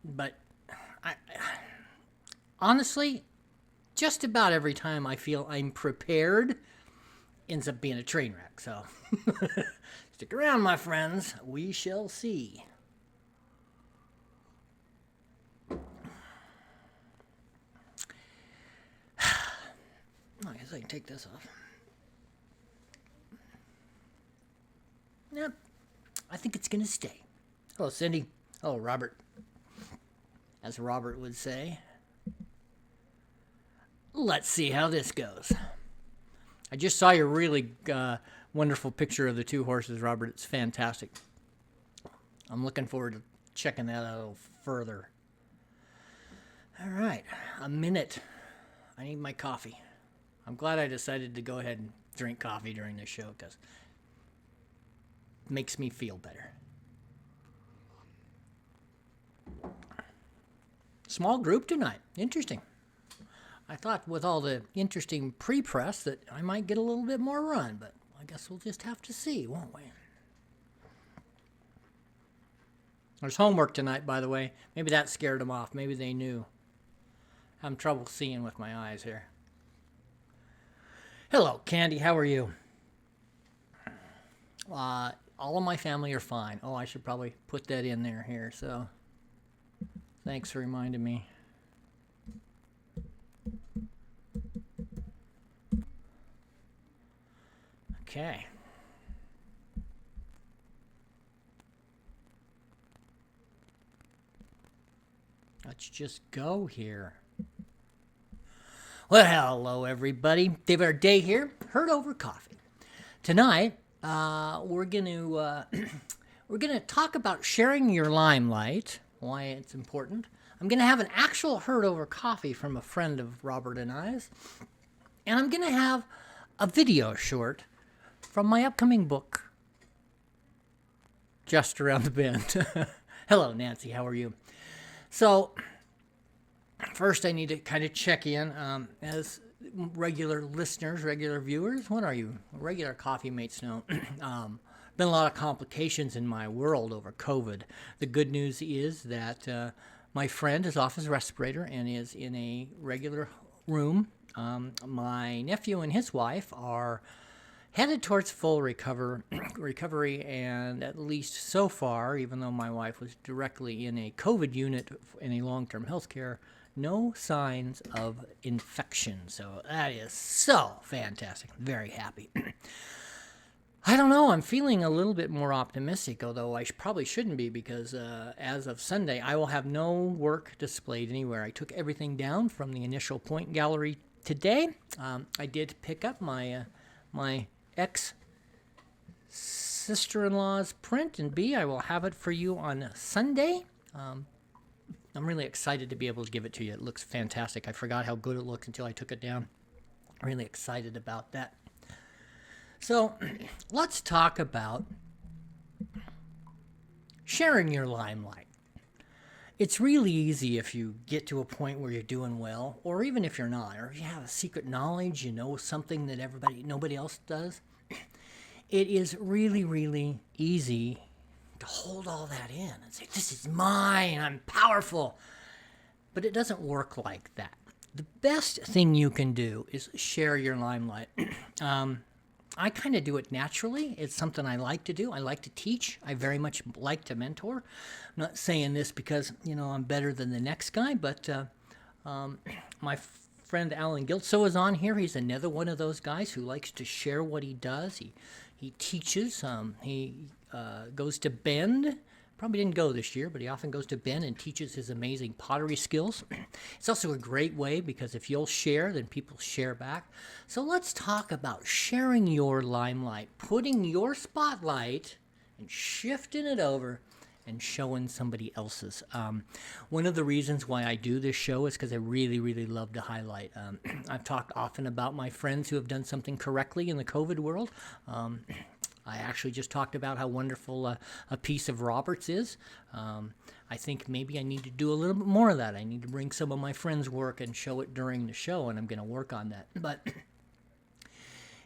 But I honestly, just about every time I feel I'm prepared, ends up being a train wreck. So stick around, my friends. We shall see. I guess I can take this off. Yep, I think it's gonna stay. Hello, Cindy. Hello, Robert. As Robert would say. Let's see how this goes. I just saw your really wonderful picture of the two horses, Robert. It's fantastic. I'm looking forward to checking that out a little further. All right, a minute. I need my coffee. I'm glad I decided to go ahead and drink coffee during this show because it makes me feel better. Small group tonight. Interesting. I thought with all the interesting pre-press that I might get a little bit more run, but I guess we'll just have to see, won't we? There's homework tonight, by the way. Maybe that scared them off. Maybe they knew. I'm trouble seeing with my eyes here. Hello, Candy. How are you? All of my family are fine. Oh, I should probably put that in there here. So, thanks for reminding me. Okay. Let's just go here. Well, hello, everybody. David Arday here, Heard Over Coffee. Tonight, we're gonna talk about sharing your limelight, why it's important. I'm gonna have an actual Heard Over Coffee from a friend of Robert and I's, and I'm gonna have a video short from my upcoming book, Just Around the Bend. Hello, Nancy. How are you? So, first, I need to kind of check in as regular listeners, regular viewers. What are you? Regular coffee mates know. Been a lot of complications in my world over COVID. The good news is that my friend is off his respirator and is in a regular room. My nephew and his wife are headed towards full recovery, and at least so far, even though my wife was directly in a COVID unit in a long-term health care, no signs of infection. So that is so fantastic. I'm very happy. I don't know. I'm feeling a little bit more optimistic, although I probably shouldn't be because as of Sunday, I will have no work displayed anywhere. I took everything down from the initial point gallery today. I did pick up my ex sister-in-law's print, and I will have it for you on Sunday. I'm really excited to be able to give it to you. It looks fantastic. I forgot how good it looked until I took it down. Really excited about that. So let's talk about sharing your limelight. It's really easy if you get to a point where you're doing well, or even if you're not, or if you have a secret knowledge, you know something that nobody else does. It is really, really easy to hold all that in and say, this is mine, I'm powerful. But it doesn't work like that. The best thing you can do is share your limelight. I kind of do it naturally. It's something I like to do. I like to teach. I very much like to mentor. I'm not saying this because, I'm better than the next guy, but my friend Alan Giltso is on here. He's another one of those guys who likes to share what he does. He teaches. He goes to Bend. Probably didn't go this year, but he often goes to Bend and teaches his amazing pottery skills. It's also a great way because if you'll share, then people share back. So let's talk about sharing your limelight, putting your spotlight and shifting it over and showing somebody else's. One of the reasons why I do this show is because I really, really love to highlight. I've talked often about my friends who have done something correctly in the COVID world. I actually just talked about how wonderful a piece of Robert's is. I think maybe I need to do a little bit more of that. I need to bring some of my friends' work and show it during the show, and I'm going to work on that. But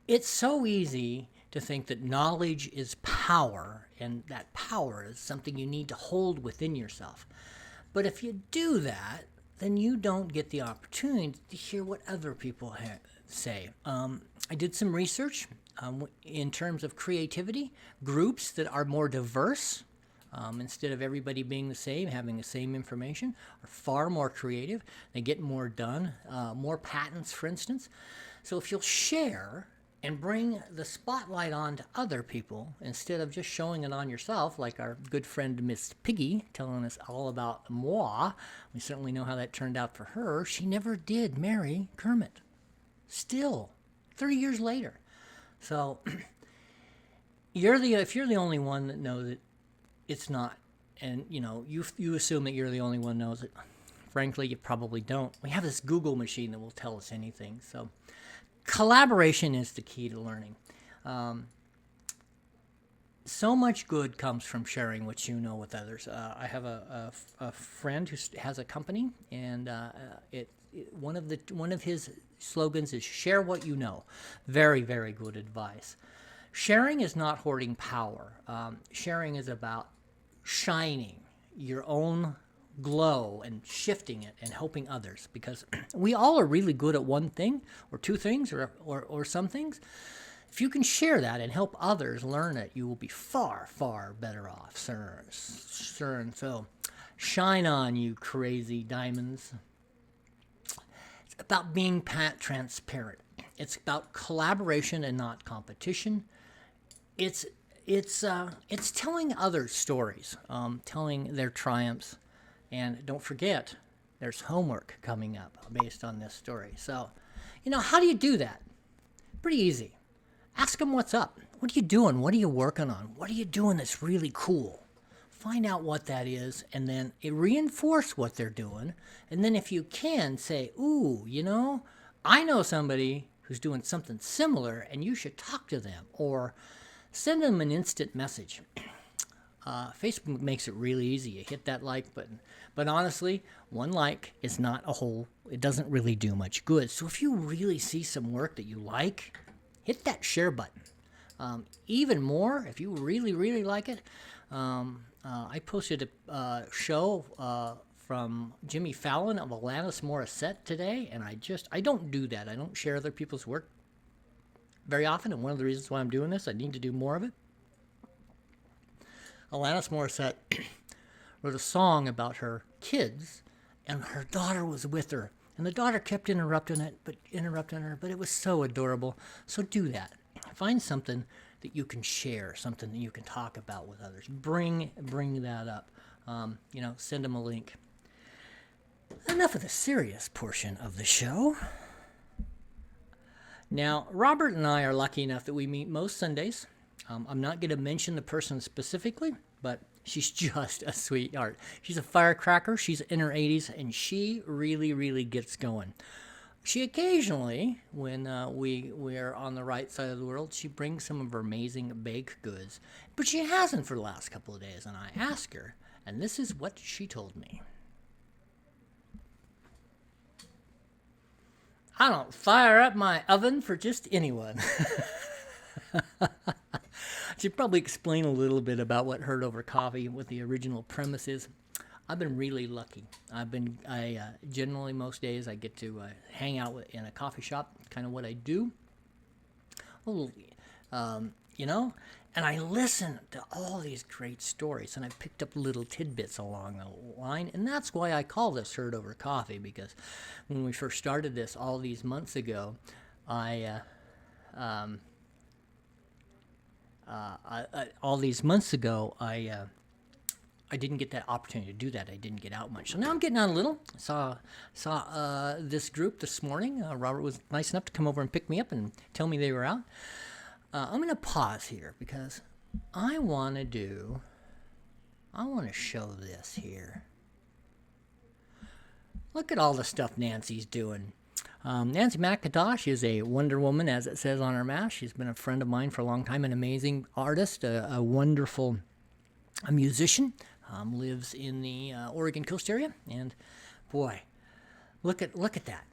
it's so easy to think that knowledge is power, and that power is something you need to hold within yourself. But if you do that, then you don't get the opportunity to hear what other people say. I did some research in terms of creativity, groups that are more diverse. Instead of everybody being the same, having the same information, are far more creative. They get more done, more patents, for instance. So if you'll share and bring the spotlight on to other people instead of just showing it on yourself, like our good friend Miss Piggy telling us all about moi, we certainly know how that turned out for her. She never did marry Kermit. Still, 30 years later. So if you're the only one that knows it, it's not, and you assume that you're the only one who knows it. Frankly, you probably don't. We have this Google machine that will tell us anything. So collaboration is the key to learning. So much good comes from sharing what you know with others. I have a friend who has a company, and one of his slogans is "Share what you know." Very, very good advice. Sharing is not hoarding power. Sharing is about shining your own glow and shifting it and helping others, because we all are really good at one thing or two things or some things. If you can share that and help others learn it, you will be far, far better off, sir. And so shine on, you crazy diamonds. It's about being transparent. It's about collaboration and not competition. It's telling others stories, telling their triumphs. And don't forget, there's homework coming up based on this story. So, how do you do that? Pretty easy. Ask them what's up. What are you doing? What are you working on? What are you doing that's really cool? Find out what that is, and then reinforce what they're doing. And then if you can, say, ooh, I know somebody who's doing something similar, and you should talk to them. Or send them an instant message. Facebook makes it really easy. You hit that like button. But honestly, one like is not it doesn't really do much good. So if you really see some work that you like, hit that share button. Even more, if you really, really like it, I posted a show from Jimmy Fallon of Alanis Morissette today, and I don't do that. I don't share other people's work very often, and one of the reasons why I'm doing this, I need to do more of it. Alanis Morissette wrote a song about her kids, and her daughter was with her. And the daughter kept interrupting her, but it was so adorable. So do that. Find something that you can share, something that you can talk about with others. Bring that up. Send them a link. Enough of the serious portion of the show. Now, Robert and I are lucky enough that we meet most Sundays. I'm not going to mention the person specifically, but she's just a sweetheart. She's a firecracker. She's in her 80s, and she really, really gets going. She occasionally, when we're on the right side of the world, she brings some of her amazing baked goods. But she hasn't for the last couple of days, and I asked her, and this is what she told me. I don't fire up my oven for just anyone. I should probably explain a little bit about what Heard Over Coffee, what the original premise is. I've been really lucky. I generally most days I get to hang out in a coffee shop, kind of what I do. And I listen to all these great stories, and I've picked up little tidbits along the line, and that's why I call this Heard Over Coffee, because when we first started this all these months ago, I didn't get that opportunity to do that. I didn't get out much. So now I'm getting out a little. Saw this group this morning. Robert was nice enough to come over and pick me up and tell me they were out. I'm going to pause here because I want to show this here. Look at all the stuff Nancy's doing. Nancy McIntosh is a Wonder Woman, as it says on her mask. She's been a friend of mine for a long time, an amazing artist, a wonderful musician. Lives in the Oregon coast area, and boy, look at that.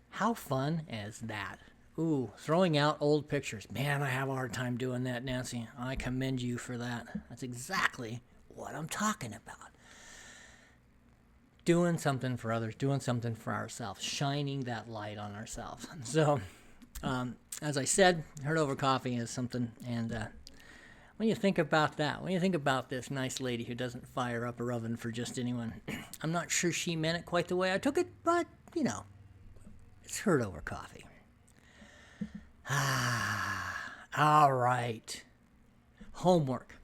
How fun is that? Ooh, throwing out old pictures. Man, I have a hard time doing that, Nancy. I commend you for that. That's exactly what I'm talking about. doing something for others, doing something for ourselves, shining that light on ourselves. So, as I said, Heard Over Coffee is something, and when you think about that, when you think about this nice lady who doesn't fire up her oven for just anyone, I'm not sure she meant it quite the way I took it, but, it's Heard Over Coffee. All right. Homework.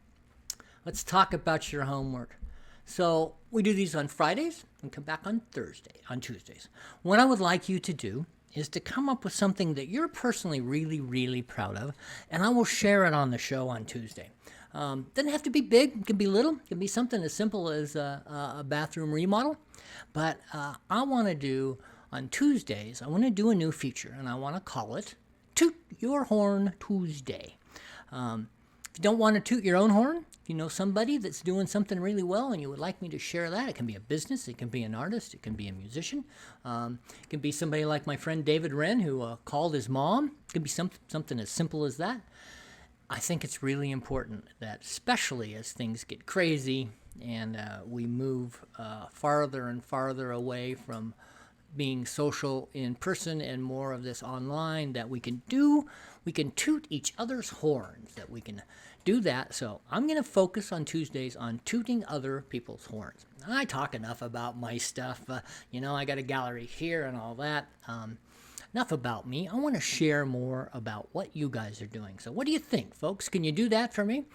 Let's talk about your homework. So we do these on Fridays and come back on Tuesdays. What I would like you to do is to come up with something that you're personally really, really proud of, and I will share it on the show on Tuesday. Doesn't have to be big. It can be little. It can be something as simple as a bathroom remodel. But I want to do, on Tuesdays, I want to do a new feature, and I want to call it Toot Your Horn Tuesday. If you don't want to toot your own horn, if you know somebody that's doing something really well and you would like me to share that, it can be a business, it can be an artist, it can be a musician, it can be somebody like my friend David Wren who called his mom. It can be something as simple as that. I think it's really important that, especially as things get crazy and we move farther and farther away from being social in person and more of this online, that we can toot each other's horns, that we can do that. So I'm going to focus on Tuesdays on tooting other people's horns. I talk enough about my stuff. I got a gallery here and all that. Enough about me. I want to share more about what you guys are doing. So what do you think, folks? Can you do that for me?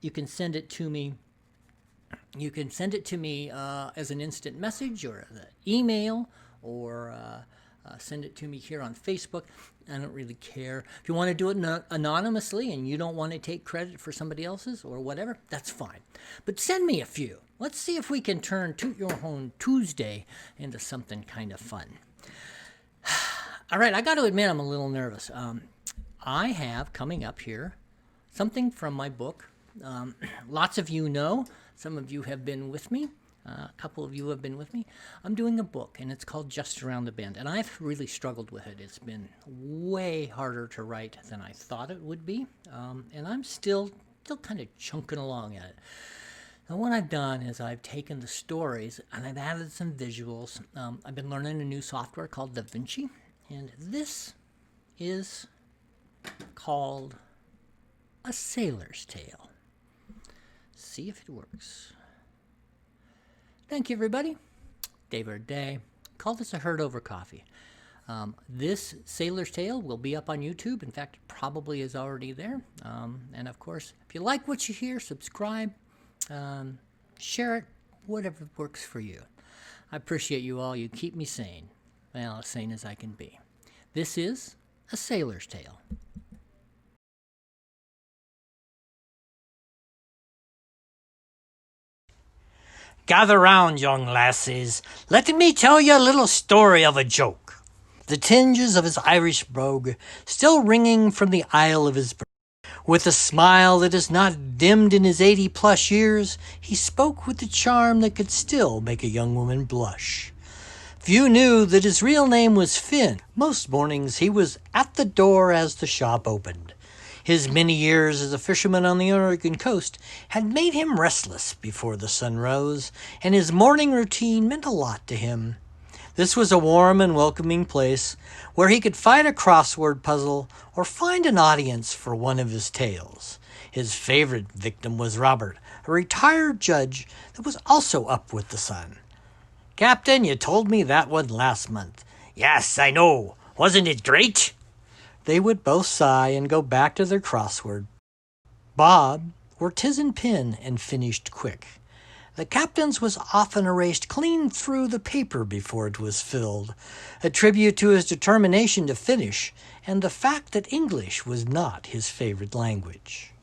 You can send it to me. You can send it to me as an instant message or as an email, or send it to me here on Facebook. I don't really care. If you want to do it anonymously and you don't want to take credit for somebody else's or whatever, that's fine. But send me a few. Let's see if we can turn Toot Your Horn Tuesday into something kind of fun. All right, I got to admit I'm a little nervous. I have coming up here something from my book. Lots of you know. Some of you have been with me. A couple of you have been with me. I'm doing a book, and it's called Just Around the Bend, and I've really struggled with it. It's been way harder to write than I thought it would be, and I'm still kind of chunking along at it. And what I've done is I've taken the stories, and I've added some visuals. I've been learning a new software called DaVinci, and this is called A Sailor's Tale. See if it works. Thank you, everybody. David Day. Call this a Heard Over Coffee. This Sailor's Tale will be up on YouTube. In fact, it probably is already there. And of course, if you like what you hear, subscribe, share it, whatever works for you. I appreciate you all. You keep me sane. Well, as sane as I can be. This is A Sailor's Tale. Gather round, young lassies. Let me tell you a little story of a joke. The tinges of his Irish brogue still ringing from the isle of his birth. With a smile that is not dimmed in his 80-plus years, he spoke with the charm that could still make a young woman blush. Few knew that his real name was Finn. Most mornings he was at the door as the shop opened. His many years as a fisherman on the Oregon coast had made him restless before the sun rose, and his morning routine meant a lot to him. This was a warm and welcoming place where he could fight a crossword puzzle or find an audience for one of his tales. His favorite victim was Robert, a retired judge that was also up with the sun. "Captain, you told me that one last month." "Yes, I know. Wasn't it great?" They would both sigh and go back to their crossword. Bob worked his in pen and finished quick. The captain's was often erased clean through the paper before it was filled, a tribute to his determination to finish and the fact that English was not his favorite language.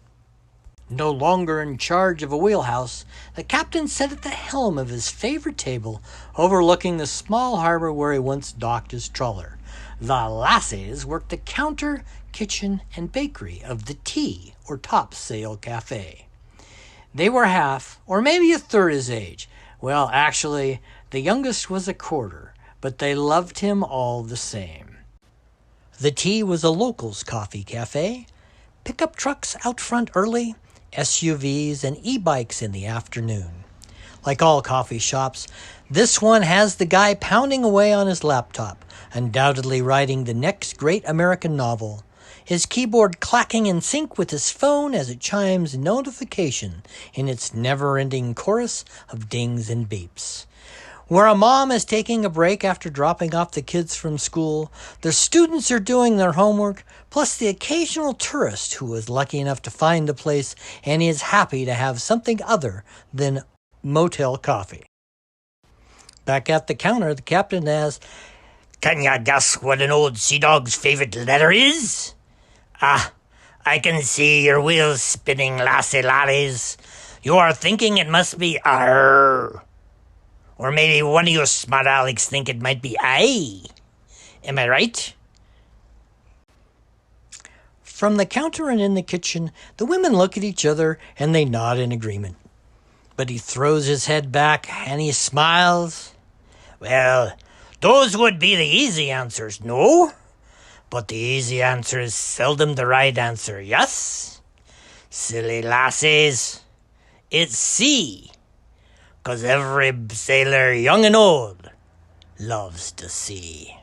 No longer in charge of a wheelhouse, the captain sat at the helm of his favorite table overlooking the small harbor where he once docked his trawler. The lassies worked the counter, kitchen, and bakery of the Tea or Topsail Cafe. They were half, or maybe a third his age. Well, actually, the youngest was a quarter, but they loved him all the same. The Tea was a locals' coffee cafe. Pickup trucks out front early, SUVs and e-bikes in the afternoon. Like all coffee shops, this one has the guy pounding away on his laptop, undoubtedly writing the next great American novel. His keyboard clacking in sync with his phone as it chimes notification in its never-ending chorus of dings and beeps. Where a mom is taking a break after dropping off the kids from school, the students are doing their homework, plus the occasional tourist who is lucky enough to find the place and is happy to have something other than motel coffee. Back at the counter, the captain asks, Can ya guess what an old sea dog's favorite letter is? Ah, I can see your wheels spinning, lassie laddies. You are thinking it must be R. Or maybe one of you smart Alex think it might be I. Am I right? From the counter and in the kitchen, the women look at each other and they nod in agreement. But he throws his head back and he smiles. Well, those would be the easy answers, no? But the easy answer is seldom the right answer, yes? Silly lassies. It's C. 'Cause every sailor, young and old, loves the sea.